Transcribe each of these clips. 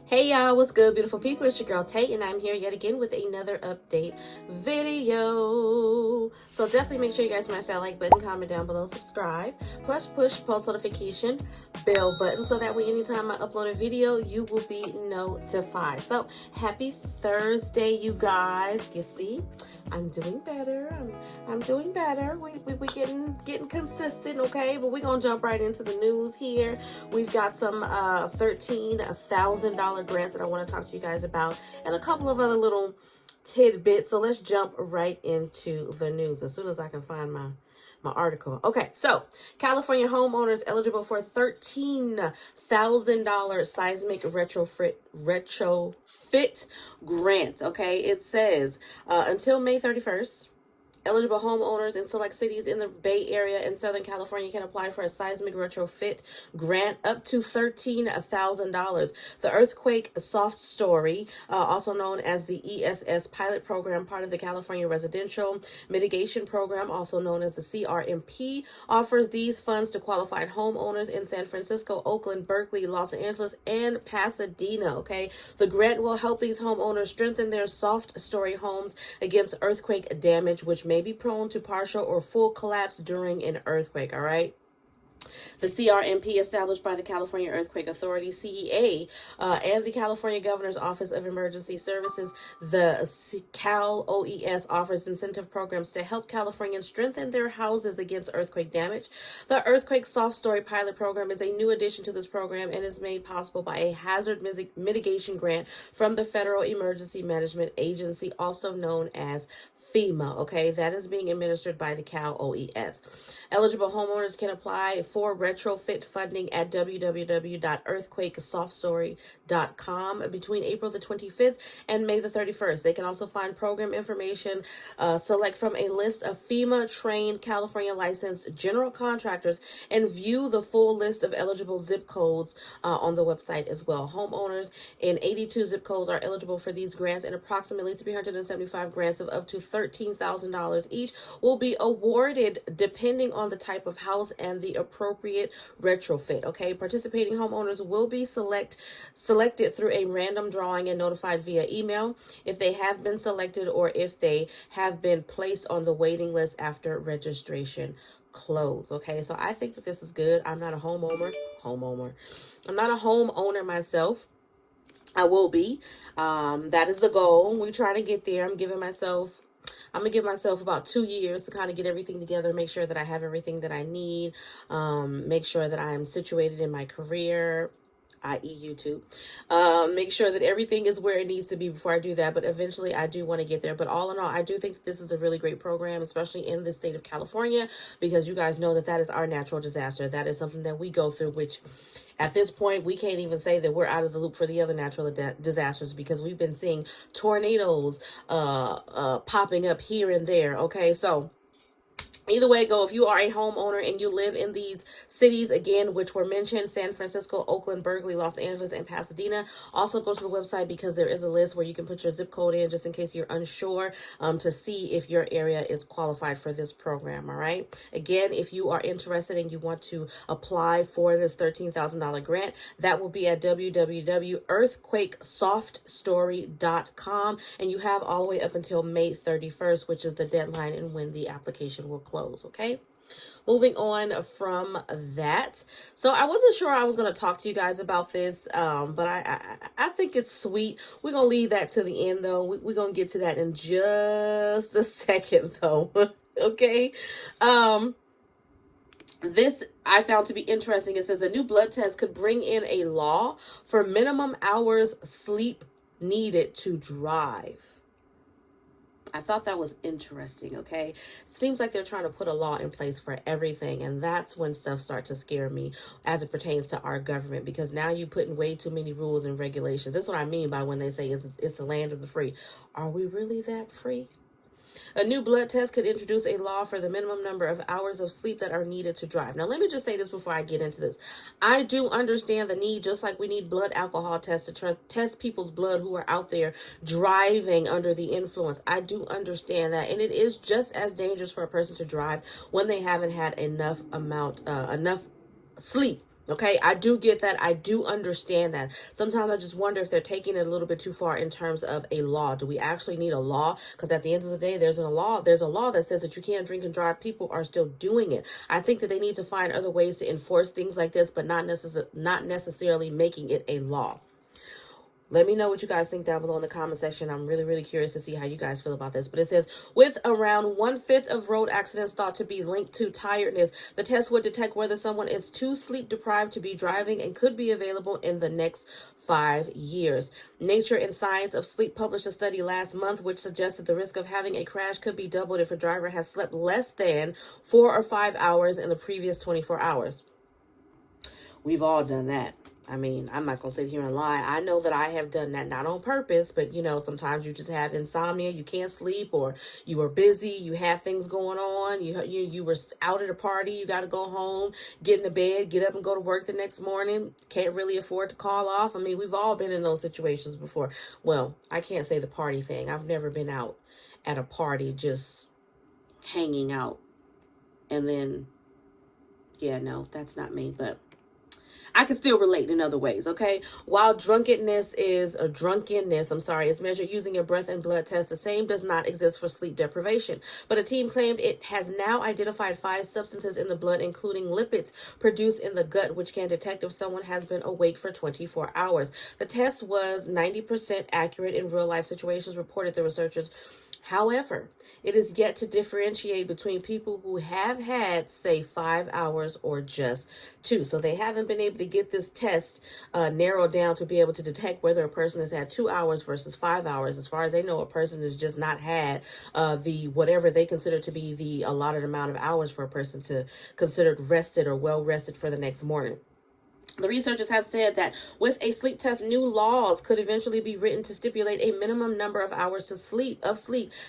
Hey y'all, what's good, beautiful people? It's your girl Tate, and I'm here yet again with another update video. So definitely make sure you guys smash that like button, comment down below, subscribe, plus push post notification bell button so that way anytime I upload a video, you will be notified. So happy Thursday, you guys. You see, I'm doing better. I'm doing better. We getting consistent, okay? But we're gonna jump right into the news here. We've got some $13,000 grants that I want to talk to you guys about, and a couple of other little tidbits. So let's jump right into the news as soon as I can find my article. Okay, so California homeowners eligible for $13,000 seismic retrofit grant. Okay, it says until May 31st. Eligible homeowners in select cities in the Bay Area and Southern California can apply for a seismic retrofit grant up to $13,000. The Earthquake Softstory, also known as the ESS pilot program, part of the California Residential Mitigation Program, also known as the CRMP, offers these funds to qualified homeowners in San Francisco, Oakland, Berkeley, Los Angeles, and Pasadena. Okay, the grant will help these homeowners strengthen their soft story homes against earthquake damage, which may be prone to partial or full collapse during an earthquake. All right. The CRMP, established by the California Earthquake Authority, CEA, and the California Governor's Office of Emergency Services, the Cal OES, offers incentive programs to help Californians strengthen their houses against earthquake damage. The Earthquake Soft Story Pilot Program is a new addition to this program and is made possible by a hazard mitigation grant from the Federal Emergency Management Agency, also known as FEMA, okay, that is being administered by the Cal OES. Eligible homeowners can apply for retrofit funding at www.earthquakesoftstory.com between April the 25th and May the 31st. They can also find program information, select from a list of FEMA-trained California licensed general contractors, and view the full list of eligible zip codes on the website as well. Homeowners in 82 zip codes are eligible for these grants, and approximately 375 grants of up to $13,000 each will be awarded depending on the type of house and the appropriate retrofit. Okay, participating homeowners will be selected through a random drawing and notified via email if they have been selected or if they have been placed on the waiting list after registration close. Okay, so I think that this is good. I'm not a homeowner. I'm not a homeowner myself. I will be. That is the goal. We're trying to get there. I'm gonna give myself about 2 years to kind of get everything together, make sure that I have everything that I need, make sure that I'm situated in my career, i.e. YouTube. Make sure that everything is where it needs to be before I do that. But eventually I do want to get there. But all in all, I do think that this is a really great program, especially in the state of California, because you guys know that that is our natural disaster. That is something that we go through, which at this point, we can't even say that we're out of the loop for the other natural disasters because we've been seeing tornadoes popping up here and there. Okay, so either way go, if you are a homeowner and you live in these cities, again, which were mentioned, San Francisco, Oakland, Berkeley, Los Angeles, and Pasadena, also go to the website because there is a list where you can put your zip code in just in case you're unsure, to see if your area is qualified for this program, all right? Again, if you are interested and you want to apply for this $13,000 grant, that will be at www.earthquakesoftstory.com, and you have all the way up until May 31st, which is the deadline and when the application will close. Okay, moving on from that. So I wasn't sure I was going to talk to you guys about this, but I think it's sweet. We're going to leave that to the end, though. We're going to get to that in just a second, though. Okay. This I found to be interesting. It says a new blood test could bring in a law for minimum hours sleep needed to drive. I thought that was interesting, okay? Seems like they're trying to put a law in place for everything, and that's when stuff starts to scare me as it pertains to our government, because now you're putting way too many rules and regulations. That's what I mean by when they say it's the land of the free. Are we really that free? A new blood test could introduce a law for the minimum number of hours of sleep that are needed to drive. Now, let me just say this before I get into this. I do understand the need, just like we need blood alcohol tests to test people's blood who are out there driving under the influence. I do understand that. And it is just as dangerous for a person to drive when they haven't had enough sleep. Okay, I do get that. I do understand that. Sometimes I just wonder if they're taking it a little bit too far in terms of a law. Do we actually need a law? Because at the end of the day, there's a law. There's a law that says that you can't drink and drive. People are still doing it. I think that they need to find other ways to enforce things like this, but not necessarily making it a law. Let me know what you guys think down below in the comment section. I'm really, really curious to see how you guys feel about this. But it says, with around 1/5 of road accidents thought to be linked to tiredness, the test would detect whether someone is too sleep deprived to be driving and could be available in the next 5 years. Nature and Science of Sleep published a study last month which suggested the risk of having a crash could be doubled if a driver has slept less than 4 or 5 hours in the previous 24 hours. We've all done that. I mean, I'm not going to sit here and lie. I know that I have done that, not on purpose, but sometimes you just have insomnia, you can't sleep, or you are busy, you have things going on, you were out at a party, you got to go home, get in the bed, get up and go to work the next morning, can't really afford to call off. I mean, we've all been in those situations before. Well, I can't say the party thing. I've never been out at a party just hanging out. And then, yeah, no, that's not me, but I can still relate in other ways, okay? While drunkenness is measured using a breath and blood test, the same does not exist for sleep deprivation. But a team claimed it has now identified 5 substances in the blood, including lipids produced in the gut, which can detect if someone has been awake for 24 hours. The test was 90% accurate in real-life situations, reported the researchers. However, it is yet to differentiate between people who have had, say, 5 hours or just 2. So they haven't been able to get this test narrowed down to be able to detect whether a person has had 2 hours versus 5 hours. As far as they know, a person has just not had the whatever they consider to be the allotted amount of hours for a person to consider rested or well rested for the next morning. The researchers have said that with a sleep test, new laws could eventually be written to stipulate a minimum number of hours of sleep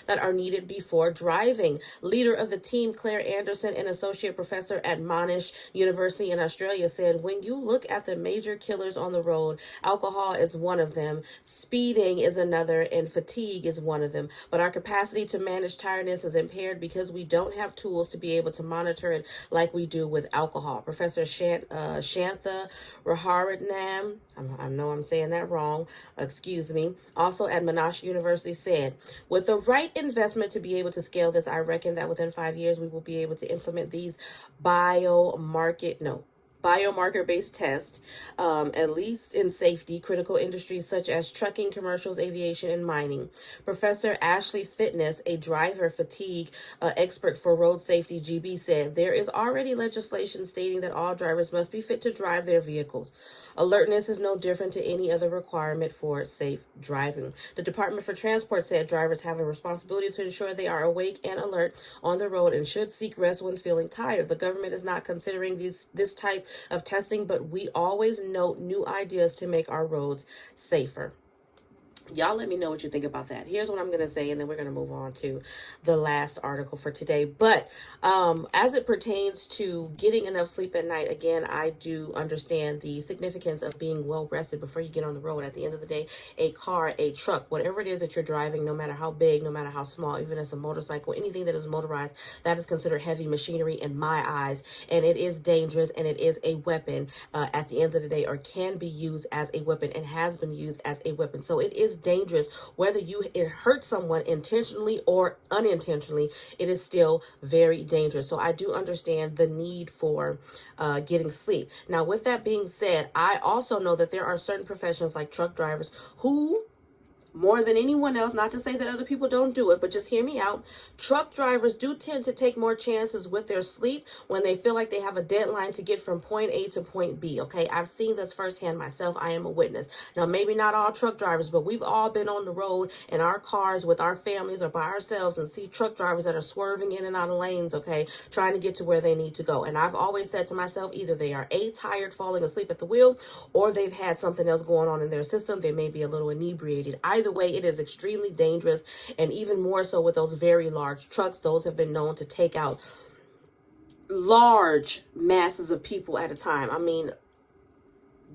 that are needed before driving. Leader of the team, Claire Anderson, an associate professor at Monash University in Australia, said, when you look at the major killers on the road, alcohol is one of them, speeding is another, and fatigue is one of them. But our capacity to manage tiredness is impaired because we don't have tools to be able to monitor it like we do with alcohol. Professor Shantha Raharatnam, I know I'm saying that wrong, excuse me, also at Monash University, said, with the right investment to be able to scale this, I reckon that within 5 years we will be able to implement these biomarker-based tests, at least in safety, critical industries such as trucking, commercials, aviation, and mining. Professor Ashley Fitness, a driver fatigue expert for road safety, GB, said, there is already legislation stating that all drivers must be fit to drive their vehicles. Alertness is no different to any other requirement for safe driving. The Department for Transport said drivers have a responsibility to ensure they are awake and alert on the road and should seek rest when feeling tired. The government is not considering this type of testing, but we always note new ideas to make our roads safer. Y'all let me know what you think about that. Here's what I'm going to say, and then we're going to move on to the last article for today. But as it pertains to getting enough sleep at night, again, I do understand the significance of being well rested before you get on the road. At the end of the day, a car, a truck, whatever it is that you're driving, no matter how big, no matter how small, even as a motorcycle, anything that is motorized, that is considered heavy machinery in my eyes, and it is dangerous, and it is a weapon at the end of the day, or can be used as a weapon and has been used as a weapon. So it is dangerous whether it hurts someone intentionally or unintentionally. It is still very dangerous. So I do understand the need for getting sleep. Now, with that being said, I also know that there are certain professions like truck drivers who, more than anyone else, not to say that other people don't do it, but just hear me out. Truck drivers do tend to take more chances with their sleep when they feel like they have a deadline to get from point A to point B, okay? I've seen this firsthand myself. I am a witness. Now, maybe not all truck drivers, but we've all been on the road in our cars with our families or by ourselves and see truck drivers that are swerving in and out of lanes, okay, trying to get to where they need to go. And I've always said to myself, either they are tired, falling asleep at the wheel, or they've had something else going on in their system. They may be a little inebriated. Either way, it is extremely dangerous, and even more so with those very large trucks. Those have been known to take out large masses of people at a time. I mean,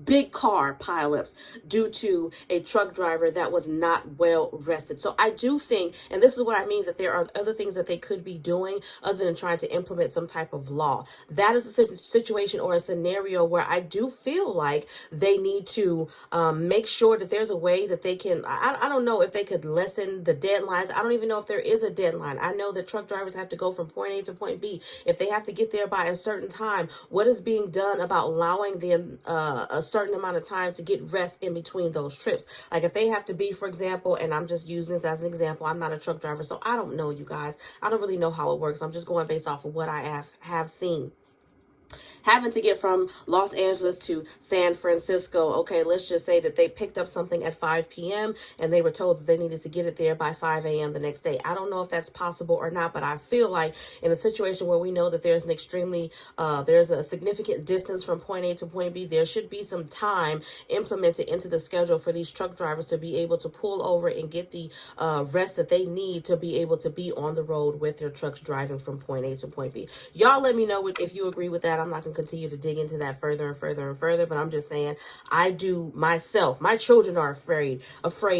big car pileups due to a truck driver that was not well rested. So I do think, and this is what I mean, that there are other things that they could be doing other than trying to implement some type of law. That is a situation or a scenario where I do feel like they need to make sure that there's a way that they can, I don't know if they could lessen the deadlines. I don't even know if there is a deadline. I know that truck drivers have to go from point A to point B. If they have to get there by a certain time, what is being done about allowing them a certain amount of time to get rest in between those trips? Like if they have to be, for example, and I'm just using this as an example, I'm not a truck driver, so I don't know, you guys. I don't really know how it works. I'm just going based off of what I have seen. Having to get from Los Angeles to San Francisco, okay, let's just say that they picked up something at 5 p.m. and they were told that they needed to get it there by 5 a.m. the next day. I don't know if that's possible or not, but I feel like in a situation where we know that there's there's a significant distance from point A to point B, there should be some time implemented into the schedule for these truck drivers to be able to pull over and get the rest that they need to be able to be on the road with their trucks driving from point A to point B. Y'all let me know if you agree with that. I'm not going to continue to dig into that further and further and further, but I'm just saying, I do myself. My children are afraid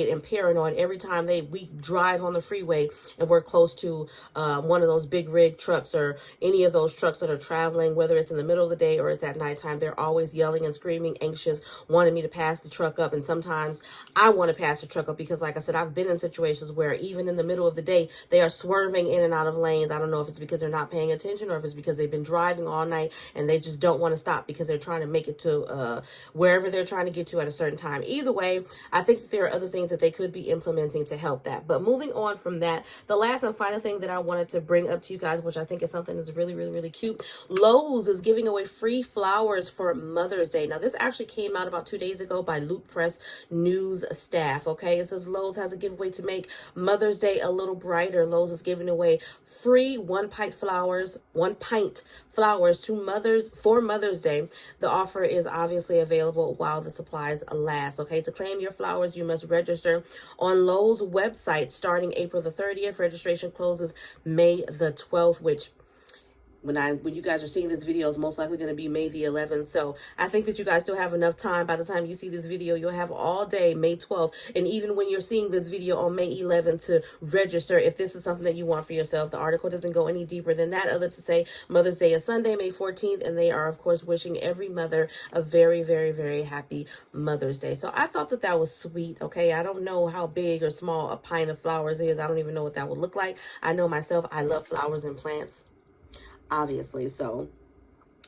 and paranoid every time we drive on the freeway and we're close to one of those big rig trucks or any of those trucks that are traveling, whether it's in the middle of the day or it's at nighttime. They're always yelling and screaming, anxious, wanting me to pass the truck up. And sometimes I want to pass the truck up because, like I said, I've been in situations where even in the middle of the day, they are swerving in and out of lanes. I don't know if it's because they're not paying attention or if it's because they've been driving all night and they just don't want to stop because they're trying to make it to wherever they're trying to get to at a certain time. Either way, I think that there are other things that they could be implementing to help that. But moving on from that, the last and final thing that I wanted to bring up to you guys, which I think is something that's really, really, really cute. Lowe's is giving away free flowers for Mother's Day. Now, this actually came out about 2 days ago by Loop Press News staff, okay? It says Lowe's has a giveaway to make Mother's Day a little brighter. Lowe's is giving away free one pint flowers for Mother's Day. The offer is obviously available while the supplies last. Okay, to claim your flowers, you must register on Lowe's website starting April the 30th. Registration closes May the 12th, which when you guys are seeing this video, is most likely going to be May the 11th. So I think that you guys still have enough time. By the time you see this video, you'll have all day, May 12th. And even when you're seeing this video on May 11th, to register if this is something that you want for yourself. The article doesn't go any deeper than that, other to say Mother's Day is Sunday, May 14th. And they are, of course, wishing every mother a very, very, very happy Mother's Day. So I thought that that was sweet. Okay, I don't know how big or small a pint of flowers is. I don't even know what that would look like. I know myself, I love flowers and plants, obviously. So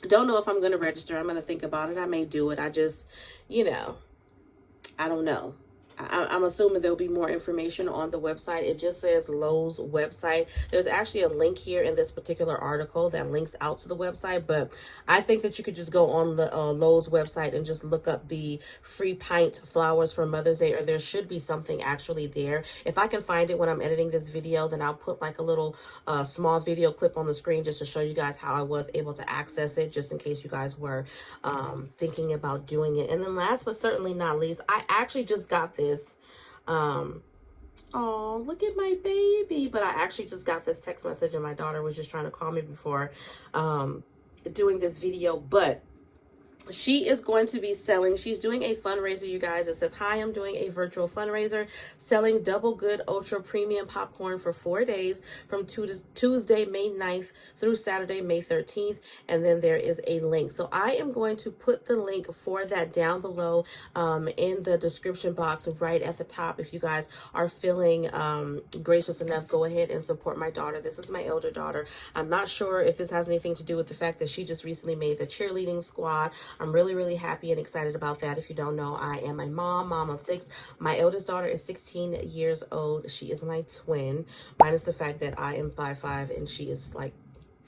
don't know if I'm going to register. I'm going to think about it. I may do it. I just, I don't know. I'm assuming there'll be more information on the website. It just says Lowe's website. There's actually a link here in this particular article that links out to the website, but I think that you could just go on the Lowe's website and just look up the free pint flowers for Mother's Day, or there should be something actually there. If I can find it when I'm editing this video, then I'll put like a little small video clip on the screen just to show you guys how I was able to access it, just in case you guys were thinking about doing it. And then last but certainly not least, I actually just got this. Oh, look at my baby. But I actually just got this text message and my daughter was just trying to call me before doing this video. But she is going to be she's doing a fundraiser, you guys. It says, hi, I'm doing a virtual fundraiser selling Double Good Ultra Premium Popcorn for 4 days from Tuesday, May 9th through Saturday, May 13th. And then there is a link. So I am going to put the link for that down below in the description box right at the top. If you guys are feeling gracious enough, go ahead and support my daughter. This is my elder daughter. I'm not sure if this has anything to do with the fact that she just recently made the cheerleading squad. I'm really, really happy and excited about that. If you don't know, I am a mom of 6. My eldest daughter is 16 years old. She is my twin, minus the fact that I am 5'5" and she is like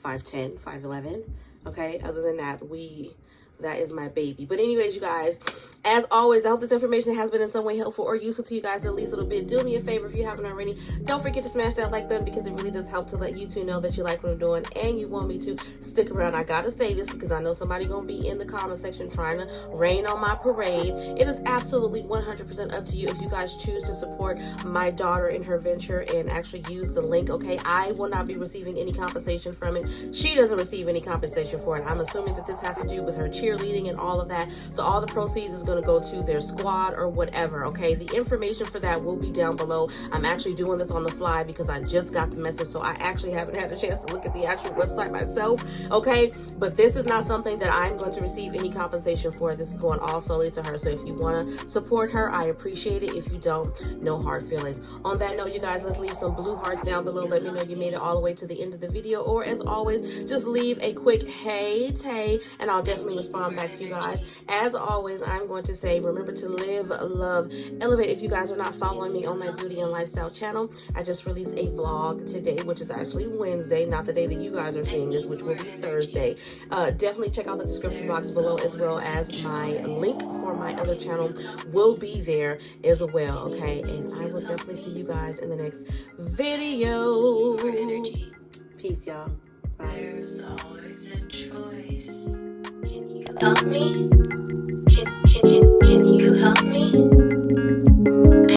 5'10", 5'11". Okay, other than that, that is my baby. But anyways, you guys, as always, I hope this information has been in some way helpful or useful to you guys at least a little bit. Do me a favor if you haven't already. Don't forget to smash that like button because it really does help to let YouTube know that you like what I'm doing and you want me to stick around. I gotta say this because I know somebody gonna be in the comment section trying to rain on my parade. It is absolutely 100% up to you if you guys choose to support my daughter in her venture and actually use the link, okay? I will not be receiving any compensation from it. She doesn't receive any compensation for it. I'm assuming that this has to do with her cheer cheerleading and all of that. So all the proceeds is going to go to their squad or whatever, okay? The information for that will be down below. I'm actually doing this on the fly because I just got the message, so I actually haven't had a chance to look at the actual website myself, okay? But this is not something that I'm going to receive any compensation for. This is going all solely to her. So if you want to support her, I appreciate it. If you don't, no hard feelings. On that note, you guys, let's leave some blue hearts down below. Let me know you made it all the way to the end of the video, or as always, just leave a quick hey tay, and I'll definitely respond back to you guys. As always, I'm going to say, remember to live, love, elevate. If you guys are not following me on my beauty and lifestyle channel, I just released a vlog today, which is actually Wednesday, not the day that you guys are seeing this, which will be Thursday. Definitely check out the description box below, as well as my link for my other channel will be there as well, okay? And I will definitely see you guys in the next video. Peace, y'all. Bye. There's always a choice. Can you help me? Can you help me?